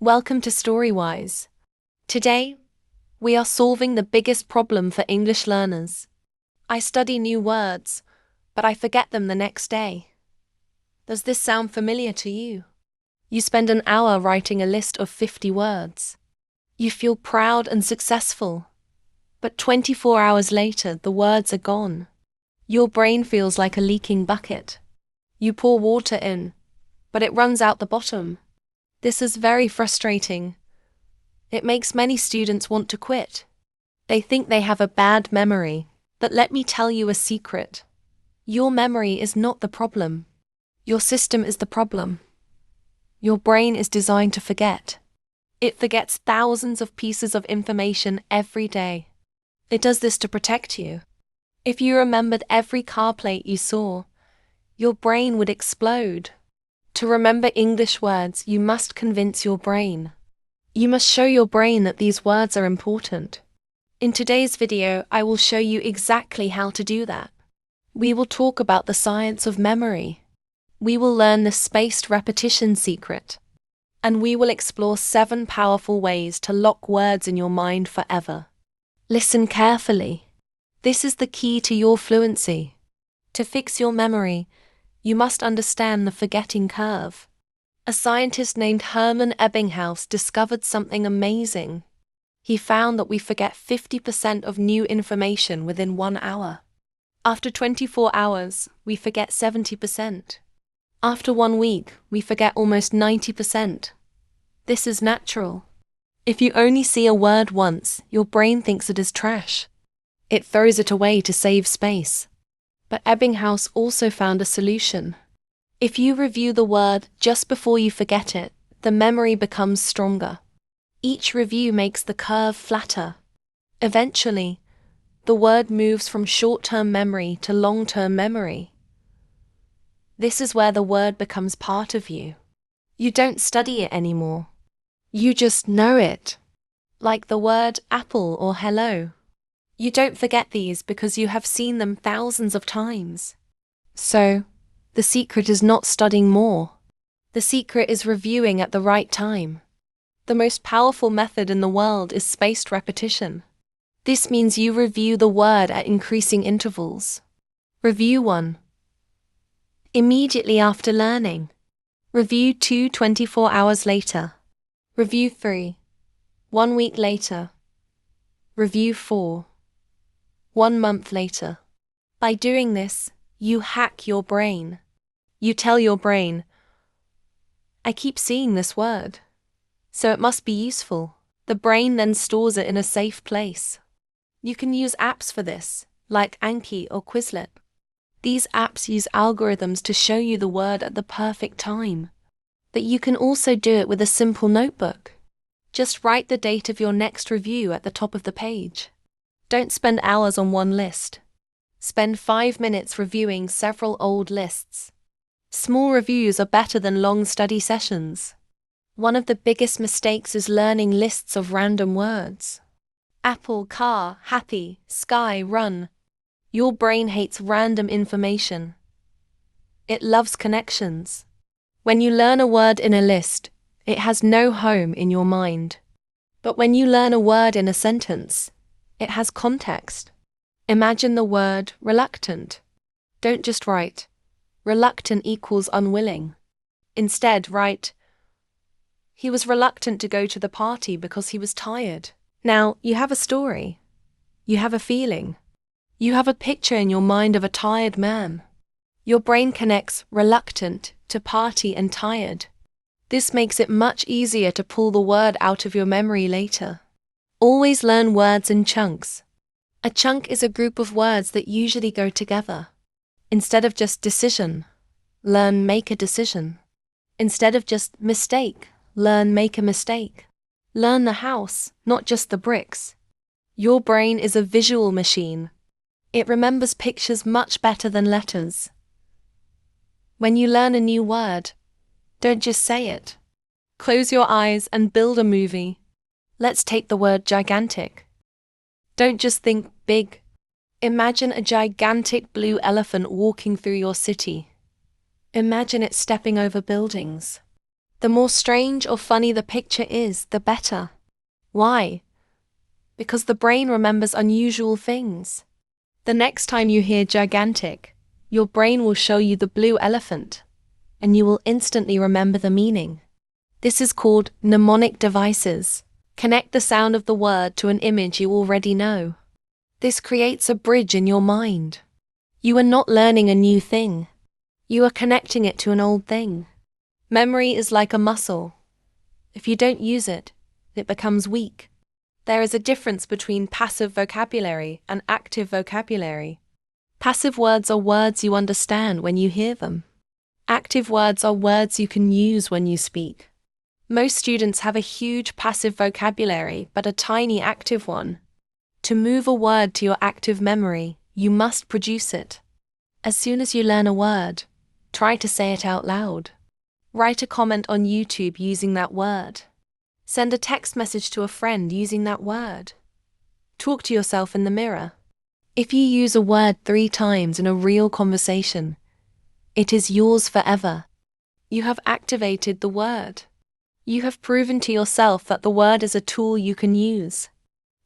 Welcome to Storywise. Today, we are solving the biggest problem for English learners. I study new words, but I forget them the next day. Does this sound familiar to you? You spend an hour writing a list of 50 words. You feel proud and successful, but 24 hours later, the words are gone. Your brain feels like a leaking bucket. You pour water in, but it runs out the bottom. This is very frustrating. It makes many students want to quit. They think they have a bad memory, but let me tell you a secret. Your memory is not the problem. Your system is the problem. Your brain is designed to forget. It forgets thousands of pieces of information every day. It does this to protect you. If you remembered every car plate you saw, your brain would explode. To remember English words, you must convince your brain. You must show your brain that these words are important. In today's video, I will show you exactly how to do that. We will talk about the science of memory. We will learn the spaced repetition secret. And we will explore 7 powerful ways to lock words in your mind forever. Listen carefully. This is the key to your fluency. To fix your memory, you must understand the forgetting curve. A scientist named Hermann Ebbinghaus discovered something amazing. He found that we forget 50% of new information within 1 hour. After 24 hours, we forget 70%. After 1 week, we forget almost 90%. This is natural. If you only see a word once, your brain thinks it is trash. It throws it away to save space. But Ebbinghaus also found a solution. If you review the word just before you forget it, the memory becomes stronger. Each review makes the curve flatter. Eventually, the word moves from short-term memory to long-term memory. This is where the word becomes part of you. You don't study it anymore. You just know it. Like the word apple or hello. You don't forget these because you have seen them thousands of times. So, the secret is not studying more. The secret is reviewing at the right time. The most powerful method in the world is spaced repetition. This means you review the word at increasing intervals. Review 1. Immediately after learning. Review 2 24 hours later. Review 3. 1 week later. Review 4. 1 month later. By doing this, you hack your brain. You tell your brain, I keep seeing this word, so it must be useful. The brain then stores it in a safe place. You can use apps for this, like Anki or Quizlet. These apps use algorithms to show you the word at the perfect time. But you can also do it with a simple notebook. Just write the date of your next review at the top of the page. Don't spend hours on one list. Spend 5 minutes reviewing several old lists. Small reviews are better than long study sessions. One of the biggest mistakes is learning lists of random words. Apple, car, happy, sky, run. Your brain hates random information. It loves connections. When you learn a word in a list, it has no home in your mind. But when you learn a word in a sentence, it has context. Imagine the word reluctant. Don't just write, reluctant equals unwilling. Instead, write, he was reluctant to go to the party because he was tired. Now, you have a story. You have a feeling. You have a picture in your mind of a tired man. Your brain connects reluctant to party and tired. This makes it much easier to pull the word out of your memory later. Always learn words in chunks. A chunk is a group of words that usually go together. Instead of just decision, learn make a decision. Instead of just mistake, learn make a mistake. Learn the house, not just the bricks. Your brain is a visual machine. It remembers pictures much better than letters. When you learn a new word, don't just say it. Close your eyes and build a movie. Let's take the word gigantic. Don't just think big. Imagine a gigantic blue elephant walking through your city. Imagine it stepping over buildings. The more strange or funny the picture is, the better. Why? Because the brain remembers unusual things. The next time you hear gigantic, your brain will show you the blue elephant, and you will instantly remember the meaning. This is called mnemonic devices. Connect the sound of the word to an image you already know. This creates a bridge in your mind. You are not learning a new thing. You are connecting it to an old thing. Memory is like a muscle. If you don't use it, it becomes weak. There is a difference between passive vocabulary and active vocabulary. Passive words are words you understand when you hear them. Active words are words you can use when you speak. Most students have a huge passive vocabulary but a tiny active one. To move a word to your active memory, you must produce it. As soon as you learn a word, try to say it out loud. Write a comment on YouTube using that word. Send a text message to a friend using that word. Talk to yourself in the mirror. If you use a word 3 times in a real conversation, it is yours forever. You have activated the word. You have proven to yourself that the word is a tool you can use.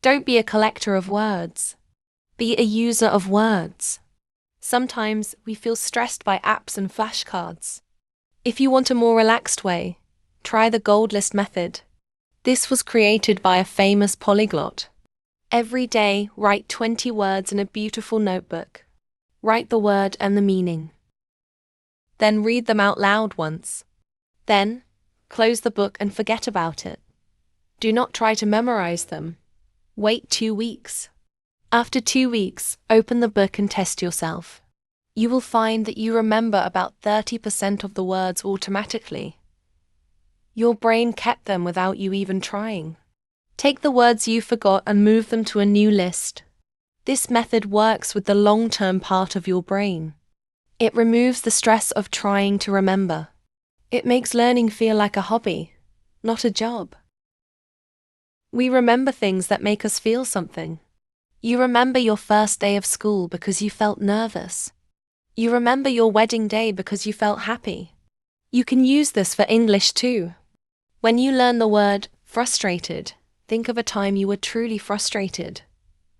Don't be a collector of words. Be a user of words. Sometimes we feel stressed by apps and flashcards. If you want a more relaxed way, try the Goldlist Method. This was created by a famous polyglot. Every day, write 20 words in a beautiful notebook. Write the word and the meaning. Then read them out loud once. Then, close the book and forget about it. Do not try to memorize them. Wait 2 weeks. After 2 weeks, open the book and test yourself. You will find that you remember about 30% of the words automatically. Your brain kept them without you even trying. Take the words you forgot and move them to a new list. This method works with the long-term part of your brain. It removes the stress of trying to remember. It makes learning feel like a hobby, not a job. We remember things that make us feel something. You remember your first day of school because you felt nervous. You remember your wedding day because you felt happy. You can use this for English too. When you learn the word frustrated, think of a time you were truly frustrated.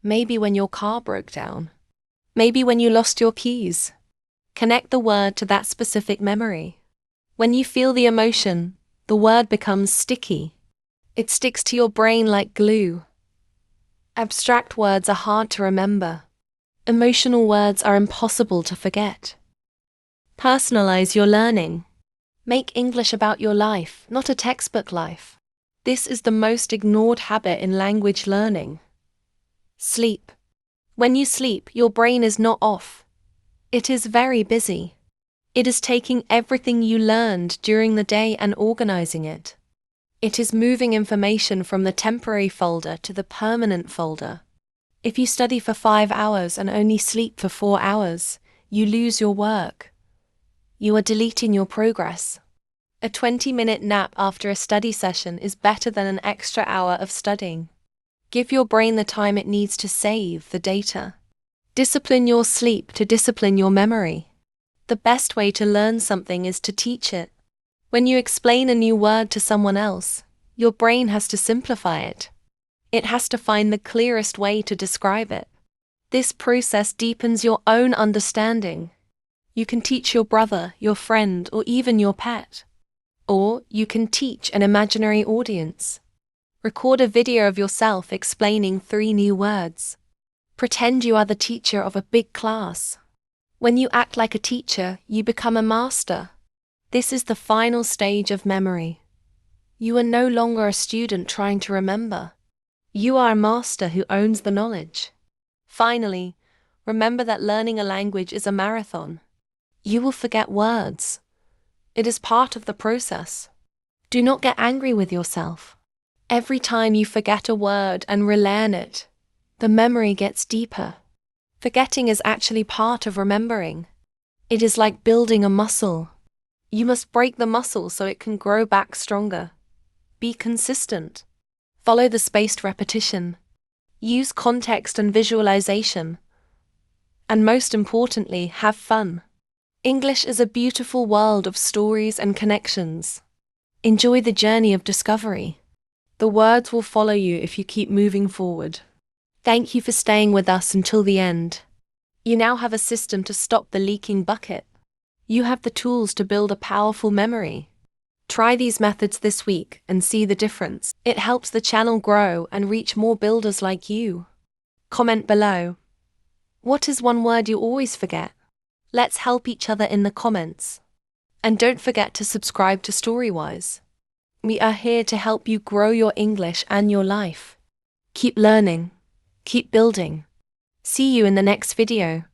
Maybe when your car broke down. Maybe when you lost your keys. Connect the word to that specific memory. When you feel the emotion, the word becomes sticky. It sticks to your brain like glue. Abstract words are hard to remember. Emotional words are impossible to forget. Personalize your learning. Make English about your life, not a textbook life. This is the most ignored habit in language learning. Sleep. When you sleep, your brain is not off. It is very busy. It is taking everything you learned during the day and organizing it. It is moving information from the temporary folder to the permanent folder. If you study for 5 hours and only sleep for 4 hours, you lose your work. You are deleting your progress. A 20-minute nap after a study session is better than an extra hour of studying. Give your brain the time it needs to save the data. Discipline your sleep to discipline your memory. The best way to learn something is to teach it. When you explain a new word to someone else, your brain has to simplify it. It has to find the clearest way to describe it. This process deepens your own understanding. You can teach your brother, your friend, or even your pet. Or you can teach an imaginary audience. Record a video of yourself explaining 3 new words. Pretend you are the teacher of a big class. When you act like a teacher, you become a master. This is the final stage of memory. You are no longer a student trying to remember. You are a master who owns the knowledge. Finally, remember that learning a language is a marathon. You will forget words. It is part of the process. Do not get angry with yourself. Every time you forget a word and relearn it, the memory gets deeper. Forgetting is actually part of remembering. It is like building a muscle. You must break the muscle so it can grow back stronger. Be consistent. Follow the spaced repetition. Use context and visualization. And most importantly, have fun. English is a beautiful world of stories and connections. Enjoy the journey of discovery. The words will follow you if you keep moving forward. Thank you for staying with us until the end. You now have a system to stop the leaking bucket. You have the tools to build a powerful memory. Try these methods this week and see the difference. It helps the channel grow and reach more builders like you. Comment below. What is one word you always forget? Let's help each other in the comments. And don't forget to subscribe to Storywise. We are here to help you grow your English and your life. Keep learning. Keep building. See you in the next video.